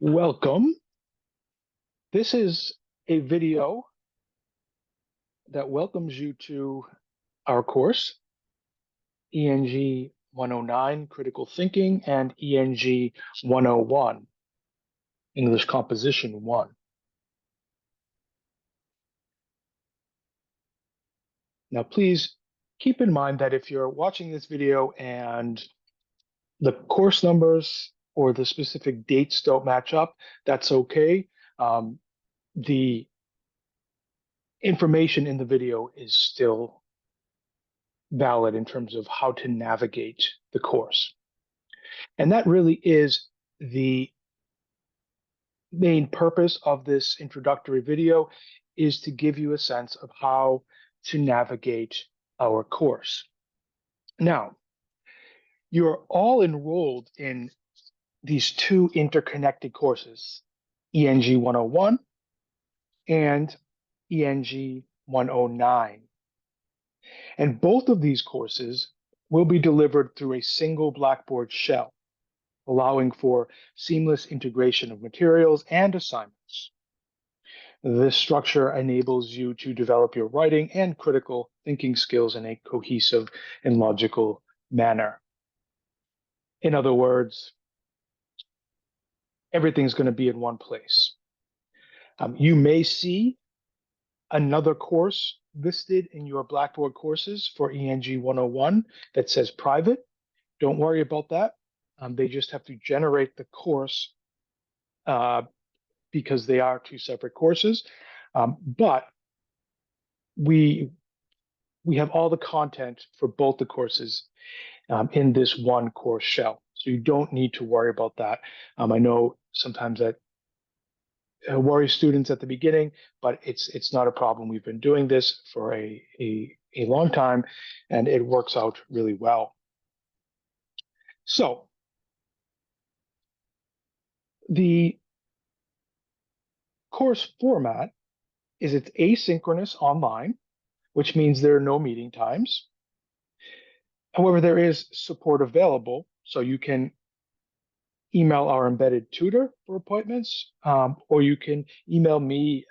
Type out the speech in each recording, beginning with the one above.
Welcome. This is a video that welcomes you to our course, ENG 109, Critical Thinking, and ENG 101, English Composition 1. Now, please keep in mind that if you're watching this video and the course numbers or the specific dates don't match up, that's okay. The information in the video is still valid in terms of how to navigate the course. And that really is the main purpose of this introductory video, is to give you a sense of how to navigate our course. Now, you're all enrolled in these two interconnected courses, ENG 101 and ENG 109. And both of these courses will be delivered through a single Blackboard shell, allowing for seamless integration of materials and assignments. This structure enables you to develop your writing and critical thinking skills in a cohesive and logical manner. In other words, everything's going to be in one place. You may see another course listed in your Blackboard courses for ENG 101 that says private. Don't worry about that. They just have to generate the course because they are two separate courses. But we have all the content for both the courses in this one course shell. So you don't need to worry about that. I know sometimes that worries students at the beginning, but it's not a problem. We've been doing this for a long time, and it works out really well. So the course format is it's asynchronous online, which means there are no meeting times. However, there is support available, so you can email our embedded tutor for appointments, or you can email me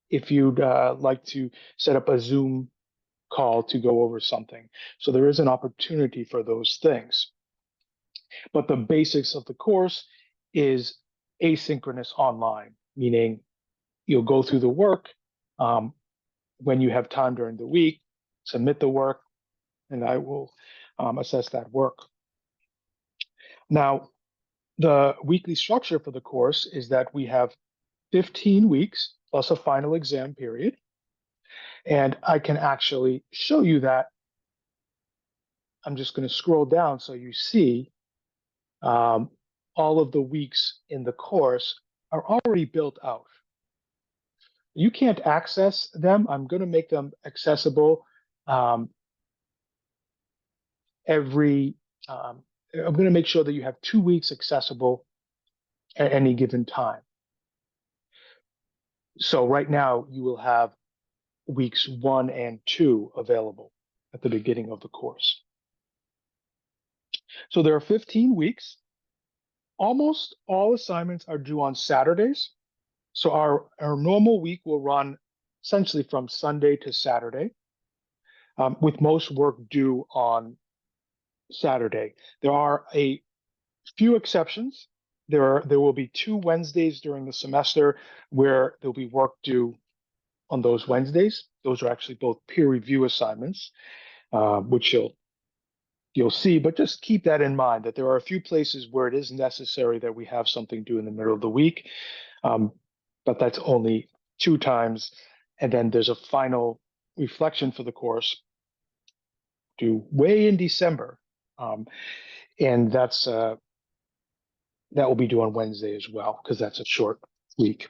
if you'd like to set up a Zoom call to go over something. So there is an opportunity for those things. But the basics of the course is asynchronous online, meaning you'll go through the work when you have time during the week, submit the work, and I will assess that work. Now, the weekly structure for the course is that we have 15 weeks plus a final exam period. And I can actually show you that. I'm just going to scroll down so you see all of the weeks in the course are already built out. You can't access them. I'm going to make them accessible I'm going to make sure that you have 2 weeks accessible at any given time. So right now you will have weeks 1 and 2 available at the beginning of the course. So there are 15 weeks. Almost all assignments are due on Saturdays. So our normal week will run essentially from Sunday to Saturday, with most work due on Saturday. There are a few exceptions. There will be 2 Wednesdays during the semester where there'll be work due on those Wednesdays. Those are actually both peer review assignments, which you'll see, but just keep that in mind, that there are a few places where it is necessary that we have something due in the middle of the week, but that's only 2 times. And then there's a final reflection for the course due way in December, and that will be due on Wednesday as well, because that's a short week.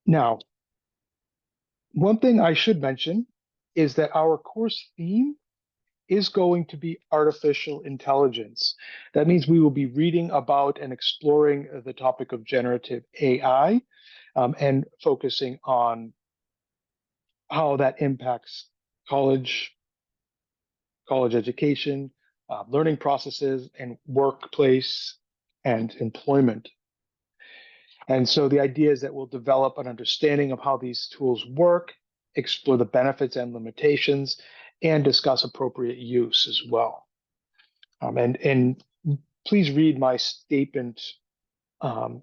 Now, one thing I should mention is that our course theme is going to be artificial intelligence. That means we will be reading about and exploring the topic of generative AI. and focusing on how that impacts college, college education, learning processes, and workplace and employment. And so the idea is that we'll develop an understanding of how these tools work, explore the benefits and limitations, and discuss appropriate use as well. And please read my statement. Um,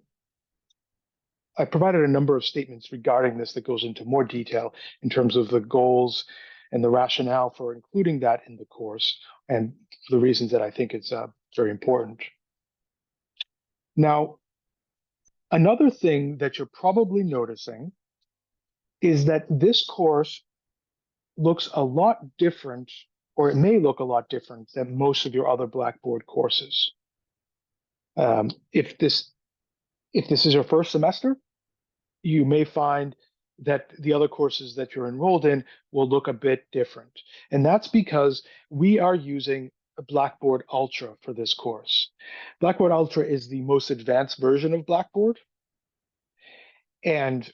I provided a number of statements regarding this that goes into more detail in terms of the goals and the rationale for including that in the course, and for the reasons that I think it's very important. Now, another thing that you're probably noticing is that this course looks a lot different, or it may look a lot different than most of your other Blackboard courses. Um, if this if this is your first semester, you may find that the other courses that you're enrolled in will look a bit different. And that's because we are using Blackboard Ultra for this course. Blackboard Ultra is the most advanced version of Blackboard. And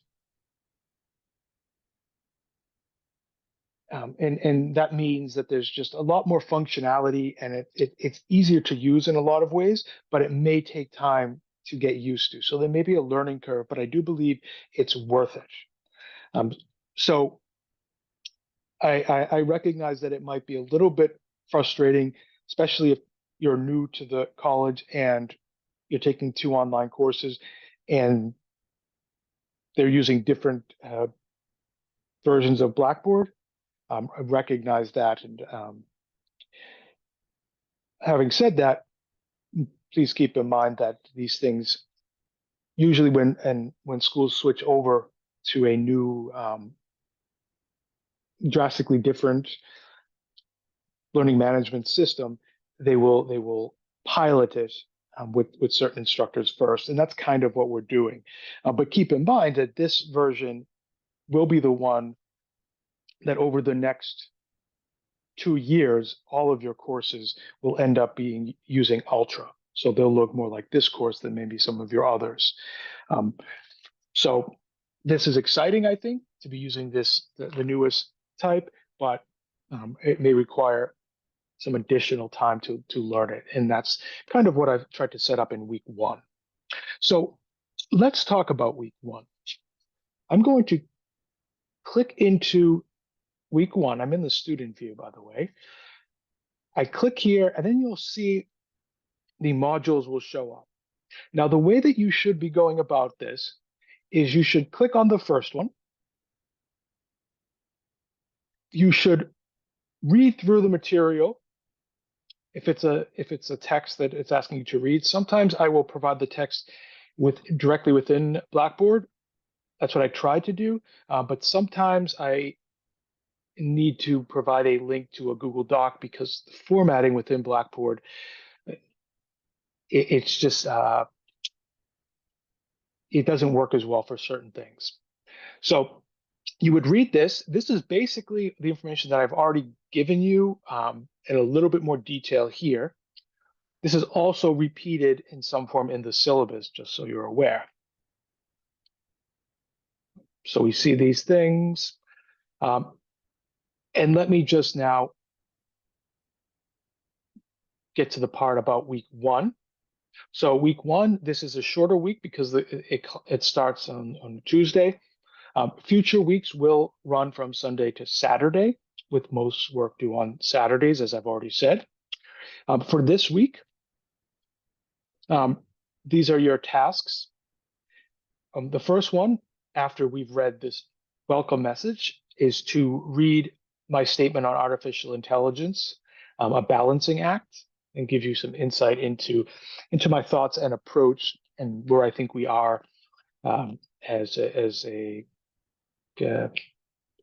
and that means that there's just a lot more functionality, and it's easier to use in a lot of ways, but it may take time to get used to. So there may be a learning curve, but I do believe it's worth it. Um, so I recognize that it might be a little bit frustrating, especially if you're new to the college and you're taking two online courses and they're using different versions of Blackboard. I recognize that. And having said that, please keep in mind that these things usually when schools switch over to a new drastically different learning management system, they will pilot it with certain instructors first, and that's kind of what we're doing. But keep in mind that this version will be the one that over the next 2 years, all of your courses will end up being using Ultra. So they'll look more like this course than maybe some of your others. Um, so this is exciting, I think, to be using the newest type, but it may require some additional time to learn it. And that's kind of what I've tried to set up in week one. So let's talk about week one. I'm going to click into week one. I'm in the student view, by the way. I click here, and then you'll see the modules will show up. Now, the way that you should be going about this is you should click on the first one. You should read through the material. If it's a text that it's asking you to read, sometimes I will provide the text directly within Blackboard. That's what I try to do. But sometimes I need to provide a link to a Google Doc because the formatting within Blackboard, it's just it doesn't work as well for certain things. So you would read this. This is basically the information that I've already given you in a little bit more detail here. This is also repeated in some form in the syllabus, just so you're aware. So we see these things. And let me just now get to the part about week one. So week one, this is a shorter week because it starts on Tuesday. Future weeks will run from Sunday to Saturday, with most work due on Saturdays, as I've already said. For this week, these are your tasks. The first one, after we've read this welcome message, is to read my statement on artificial intelligence, a balancing act, and give you some insight into my thoughts and approach and where I think we are as a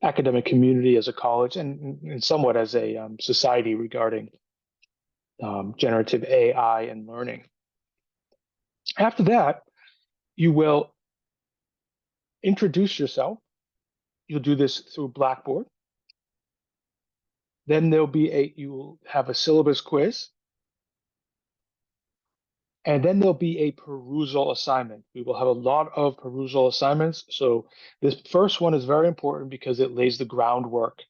academic community, as a college, and somewhat as a society regarding generative AI and learning. After that, you will introduce yourself. You'll do this through Blackboard. Then you'll have a syllabus quiz. And then there'll be a perusal assignment. We will have a lot of perusal assignments. So this first one is very important because it lays the groundwork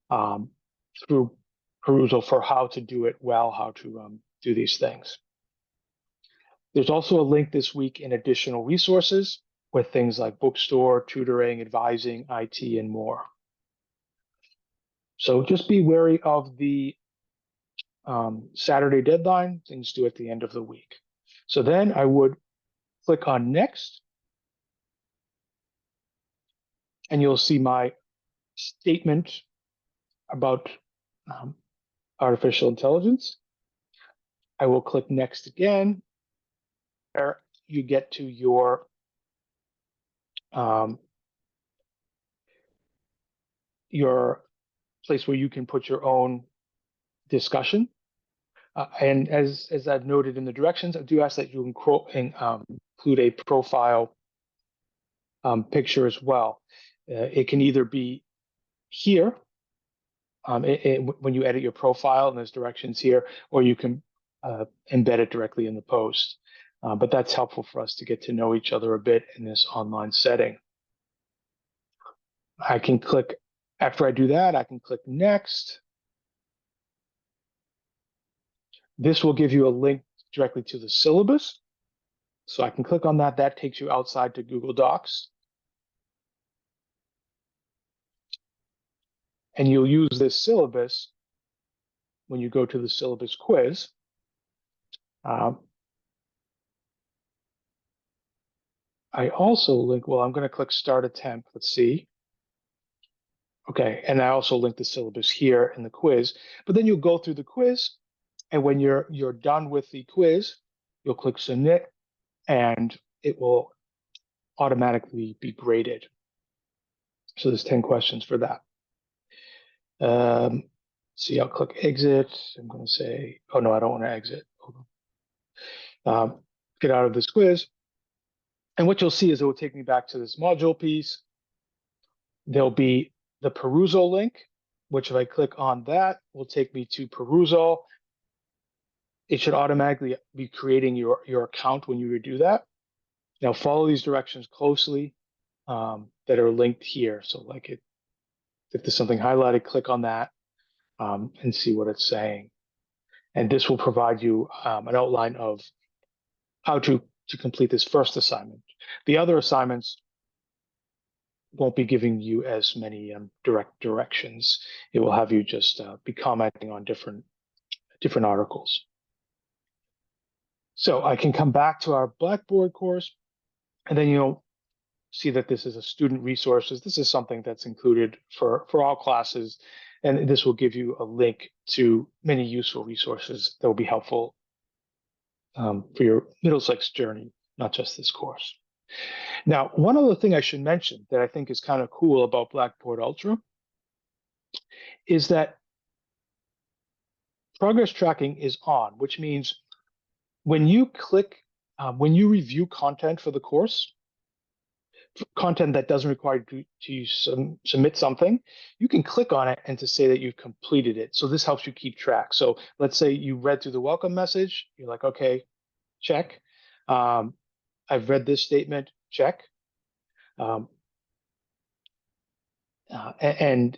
um, through perusal for how to do it well, how to do these things. There's also a link this week in additional resources with things like bookstore, tutoring, advising, IT, and more. So just be wary of the Saturday deadline, things due at the end of the week. So then I would click on next, and you'll see my statement about um, artificial intelligence. I will click next again. There you get to um, your place where you can put your own discussion. And as I've noted in the directions, I do ask that you include a profile picture as well. It can either be here when you edit your profile, and there's directions here, or you can embed it directly in the post. But that's helpful for us to get to know each other a bit in this online setting. I can click, after I do that, I can click next. This will give you a link directly to the syllabus. So I can click on that. That takes you outside to Google Docs. And you'll use this syllabus when you go to the syllabus quiz. I also link, well, I'm going to click Start Attempt. Let's see. Okay, and I also link the syllabus here in the quiz. But then you'll go through the quiz, and when you're done with the quiz, you'll click Submit, and it will automatically be graded. So there's 10 questions for that. See, I'll click Exit. I'm going to say, oh no, I don't want to exit. Get out of this quiz. And what you'll see is it will take me back to this module piece. There'll be the perusal link, which if I click on that, will take me to perusal. It should automatically be creating your account when you do that. Now follow these directions closely that are linked here. So like if there's something highlighted, click on that and see what it's saying. And this will provide you an outline of how to complete this first assignment. The other assignments won't be giving you as many direct directions. It will have you just be commenting on different articles. So I can come back to our Blackboard course, and then you'll see that this is a student resources. This is something that's included for all classes, and this will give you a link to many useful resources that will be helpful for your Middlesex journey, not just this course. Now, one other thing I should mention that I think is kind of cool about Blackboard Ultra is that progress tracking is on, which means when you when you review content for the course, content that doesn't require you to submit something, you can click on it and to say that you've completed it. So this helps you keep track. So let's say you read through the welcome message. You're like, okay, check. I've read this statement, check. And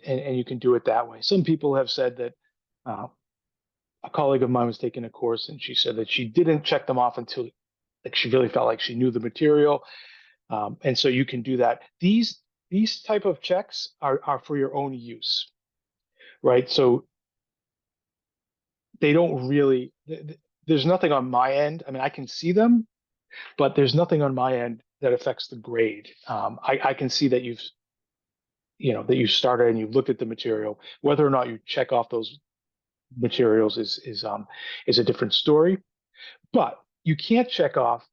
you can do it that way. Some people have said that a colleague of mine was taking a course and she said that she didn't check them off until like she really felt like she knew the material. And so you can do that. These type of checks are for your own use, right? So they don't really, there's nothing on my end. I mean, I can see them, but there's nothing on my end that affects the grade. I can see that that you started and you've looked at the material. Whether or not you check off those materials is a different story. But you can't check off.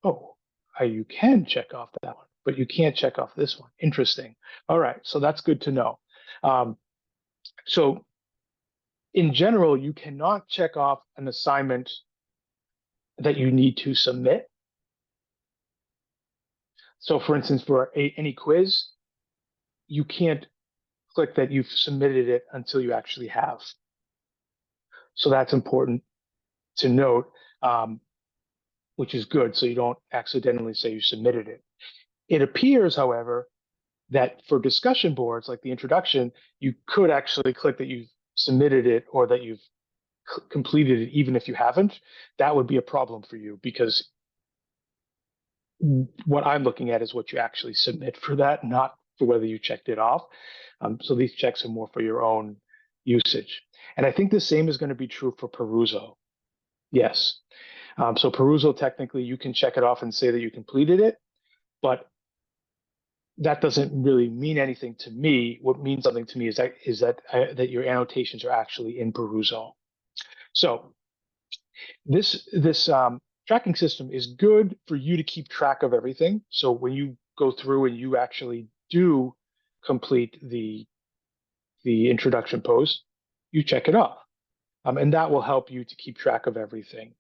Oh, you can check off that one, but you can't check off this one. Interesting. All right, so that's good to know. So in general, you cannot check off an assignment that you need to submit. So for instance, for any quiz, you can't click that you've submitted it until you actually have. So that's important to note. which is good. So you don't accidentally say you submitted it. It appears, however, that for discussion boards like the introduction, you could actually click that you've submitted it or that you've completed it, even if you haven't. That would be a problem for you because what I'm looking at is what you actually submit for that, not for whether you checked it off. So these checks are more for your own usage. And I think the same is going to be true for Perusal. Yes. So Perusal, technically, you can check it off and say that you completed it, but that doesn't really mean anything to me. What means something to me is that your annotations are actually in Perusal. So this tracking system is good for you to keep track of everything. So when you go through and you actually do complete the introduction post, you check it off, and that will help you to keep track of everything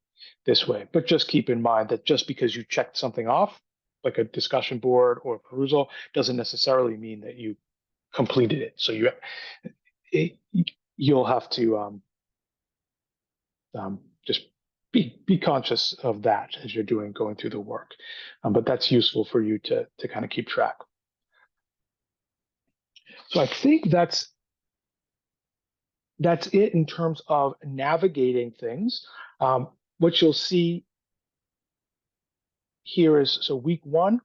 this way. But just keep in mind that just because you checked something off, like a discussion board or Perusal, doesn't necessarily mean that you completed it. So you'll have to just be conscious of that as you're going through the work. But that's useful for you to kind of keep track. So I think that's it in terms of navigating things. What you'll see here is, so week 1,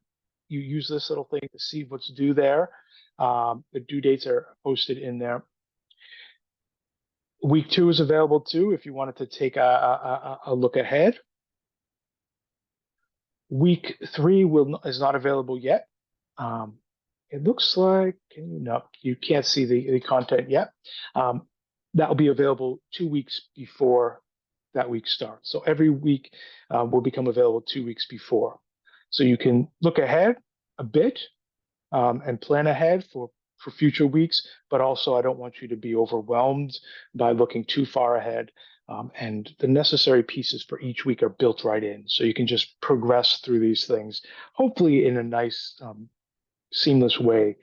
you use this little thing to see what's due there. The due dates are posted in there. Week 2 is available too if you wanted to take a look ahead. Week 3 is not available yet. It looks like you can't see the content yet. That will be available 2 weeks before that week starts. So every week will become available 2 weeks before. So you can look ahead a bit and plan ahead for future weeks, but also I don't want you to be overwhelmed by looking too far ahead. And the necessary pieces for each week are built right in. So you can just progress through these things, hopefully in a nice, seamless way.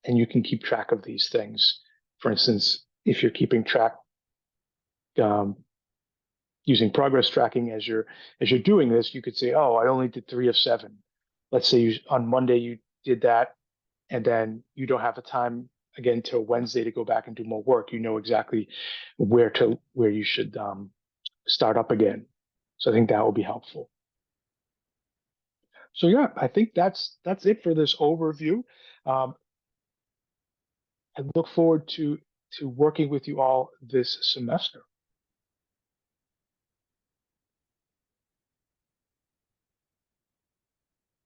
And you can keep track of these things. For instance, if you're keeping track using progress tracking as you're doing this, you could say, oh, I only did 3 of 7. Let's say on Monday you did that, and then you don't have the time again till Wednesday to go back and do more work. You know exactly where you should start up again. So I think that will be helpful. So yeah, I think that's it for this overview. I look forward to working with you all this semester.